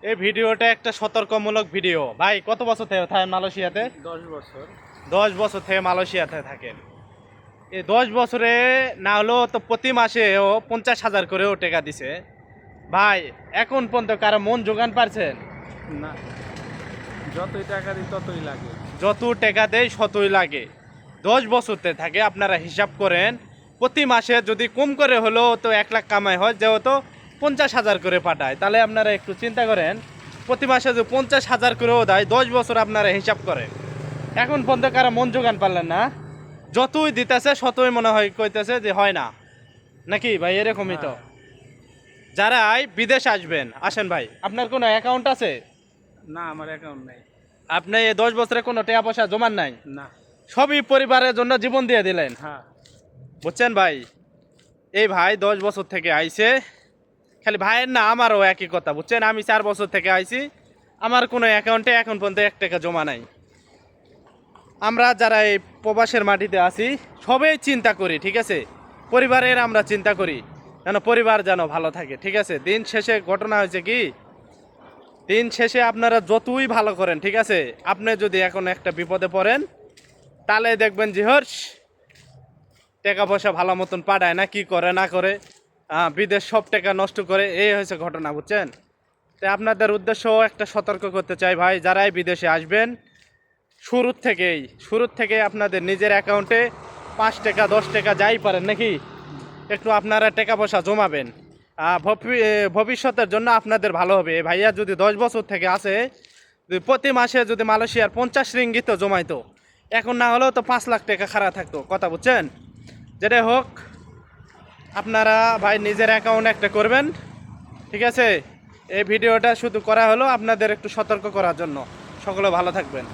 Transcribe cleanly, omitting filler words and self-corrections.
এই ভিডিওটা একটা সতর্কমূলক ভিডিও। ভাই কত বছর থেকে থাকেন মালয়েশিয়াতে? 10 বছর। 10 বছর থেকে মালয়েশিয়াতে থাকেন। এই 10 বছরে না হলেও তো প্রতি মাসেও 50,000 করেও টাকা দিছে। ভাই এখন পর্যন্ত কারো মন জোগান পারছেন? না, যতই টাকা দিই ততই লাগে। যত টাকা দেয় শতই লাগে। 10 বছরতে থাকে, আপনারা হিসাব করেন প্রতি মাসে যদি কম করে হলেও তো 1 লাখ কামাই হয়, যেহেতু 50,000 করে পাঠায়, তাহলে আপনারা একটু চিন্তা করেন প্রতি মাসে যদি 50,000 করেও দেয় 10 বছর আপনারা হিসাব করেন। এখন পর্যন্ত কারো মন জোগান পারলেন না। যতই দিতেছে শতই মনে হয় কইতেছে যে হয় না, নাকি ভাই? এরকমই তো। হ্যাঁ। যারাই বিদেশ আসবেন, আসেন ভাই, আপনার কোনো অ্যাকাউন্ট আছে? না, আমার অ্যাকাউন্ট নাই। আপনি এই 10 বছরে কোনো টাকা পয়সা জমান নাই? না। সবই পরিবারের জন্য জীবন দিয়ে দিলেন, হ্যাঁ। বুঝছেন ভাই? এই ভাই 10 বছর থেকে আইছে, খালি ভাইয়ের না আমারও একই কথা, বুঝছেন? আমি 4 বছর থেকে আইছি, আমার কোনো অ্যাকাউন্টে এখন পর্যন্ত 1 টাকা জমা নাই। আমরা যারা এই প্রবাসের মাটিতে আছি সবাই চিন্তা করি, ঠিক আছে? পরিবারের আমরা চিন্তা করি যেন পরিবার যেন ভালো থাকে, ঠিক আছে? দিন শেষে ঘটনা হয়েছে কি, দিন শেষে আপনারা যতই ভালো করেন, ঠিক আছে, আপনি যদি এখন একটা বিপদে পড়েন তাহলে দেখবেন যে হর্ষ টাকা পয়সা ভালো মতন পাঠায় না, কি করে না করে বিদেশ সব টাকা নষ্ট করে, এই হয়েছে ঘটনা, বুঝছেন? তাই আপনাদের উদ্দেশ্য একটা সতর্ক করতে চাই ভাই, যারাই বিদেশে আসবেন শুরুর থেকেই আপনাদের নিজের অ্যাকাউন্টে 5 টাকা 10 টাকা যাই পারেন নাকি একটু আপনারা টাকা পয়সা জমাবেন। ভবিষ্যতের জন্য আপনাদের ভালো হবে। এই ভাইয়া যদি 10 বছর থেকে আসে, যদি প্রতি মাসে যদি মালয়েশিয়ার 50 রিঙ্গিত জমাইতো, এখন না হলেও তো 5 লাখ টাকা খাড়া থাকতো, কথা বুঝছেন? যেটাই হোক, আপনারা ভাই নিজের অ্যাকাউন্ট একটা করবেন, ঠিক আছে? এই ভিডিওটা শুধু করা হলো আপনাদের একটু সতর্ক করার জন্য। সকলে ভালো থাকবেন।